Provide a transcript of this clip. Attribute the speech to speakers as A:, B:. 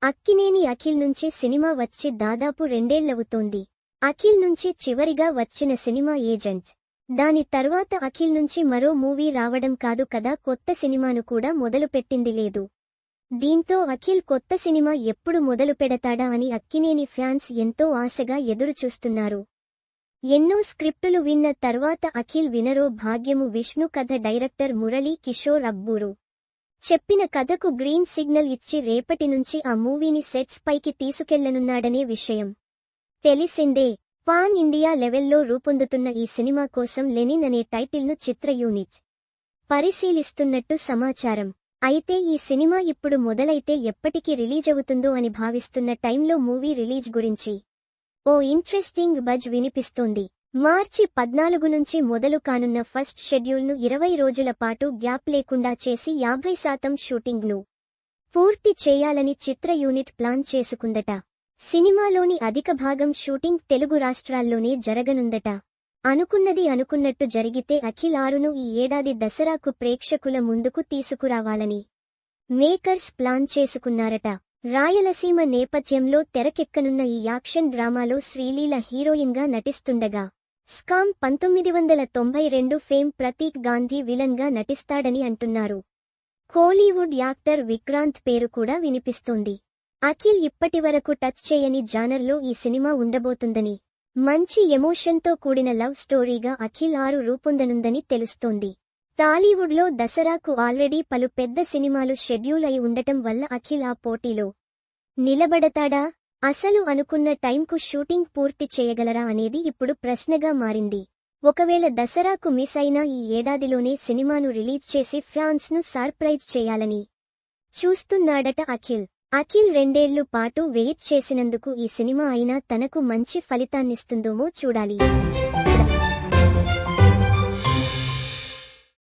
A: అక్కినేని అఖిల్ నుంచి సినిమా వచ్చి దాదాపు 2 ఏళ్లవుతోంది. అఖిల్ నుంచి చివరిగా వచ్చిన సినిమా ఏజెంట్. దాని తర్వాత అఖిల్ నుంచి మరో మూవీ రావడం కాదు కదా, కొత్త సినిమాను కూడా మొదలుపెట్టింది లేదు. దీంతో అఖిల్ కొత్త సినిమా ఎప్పుడు మొదలు పెడతాడా అని అక్కినేని ఫ్యాన్స్ ఎంతో ఆశగా ఎదురుచూస్తున్నారు. ఎన్నో స్క్రిప్టులు విన్న తర్వాత అఖిల్ వినరో భాగ్యము విష్ణు కథ డైరెక్టర్ మురళీ కిషోర్ అబ్బూరు చెప్పిన కథకు గ్రీన్ సిగ్నల్ ఇచ్చి రేపటి నుంచి ఆ మూవీని సెట్స్ పైకి తీసుకెళ్లనున్నాడనే విషయం తెలిసిందే. పాన్ ఇండియా లెవెల్లో రూపొందుతున్న ఈ సినిమా కోసం లెనిన్ అనే టైటిల్ను చిత్ర యూనిట్ పరిశీలిస్తున్నట్టు సమాచారం. అయితే ఈ సినిమా ఇప్పుడు మొదలైతే ఎప్పటికి రిలీజవుతుందో అని భావిస్తున్న టైంలో మూవీ రిలీజ్ గురించి ఓ ఇంట్రెస్టింగ్ బజ్ వినిపిస్తోంది. మార్చి 14 నుంచి మొదలు కానున్న ఫస్ట్ షెడ్యూల్ను 20 రోజుల పాటు గ్యాప్ లేకుండా చేసి 50% షూటింగ్ను పూర్తి చేయాలని చిత్ర యూనిట్ ప్లాన్ చేసుకుందట. సినిమాలోని అధిక భాగం షూటింగ్ తెలుగు రాష్ట్రాల్లోనే జరగనుందట. అనుకున్నది అనుకున్నట్టు జరిగితే అఖిల్ 6ను ఈ ఏడాది దసరాకు ప్రేక్షకుల ముందుకు తీసుకురావాలని మేకర్స్ ప్లాన్ చేసుకున్నారట. రాయలసీమ నేపథ్యంలో తెరకెక్కనున్న ఈ యాక్షన్ డ్రామాలో శ్రీలీల హీరోయిన్గా నటిస్తుండగా స్కామ్ 1992 ఫేమ్ ప్రతీక్ గాంధీ విలన్గా నటిస్తాడని అంటున్నారు. కోలీవుడ్ యాక్టర్ విక్రాంత్ పేరు కూడా వినిపిస్తోంది. అఖిల్ ఇప్పటివరకు టచ్ చేయని జానర్లో ఈ సినిమా ఉండబోతుందని, మంచి ఎమోషన్తో కూడిన లవ్ స్టోరీగా అఖిల్ 6 రూపొందనుందని తెలుస్తోంది. టాలీవుడ్లో దసరాకు ఆల్రెడీ పలు పెద్ద సినిమాలు షెడ్యూల్ అయి ఉండటం వల్ల అఖిల్ ఆ పోటీలో నిలబడతాడా? అసలు అనుకున్న టైంకు షూటింగ్ పూర్తి చేయగలరా అనేది ఇప్పుడు ప్రశ్నగా మారింది. ఒకవేళ దసరాకు మిస్ అయినా ఈ ఏడాదిలోనే సినిమాను రిలీజ్ చేసి ఫ్యాన్స్ను సర్ప్రైజ్ చేయాలని చూస్తున్నాడట అఖిల్. అఖిల్ 2 ఏళ్లు పాటు వెయిట్ చేసినందుకు ఈ సినిమా అయినా తనకు మంచి ఫలితాన్నిస్తుందోమో చూడాలి.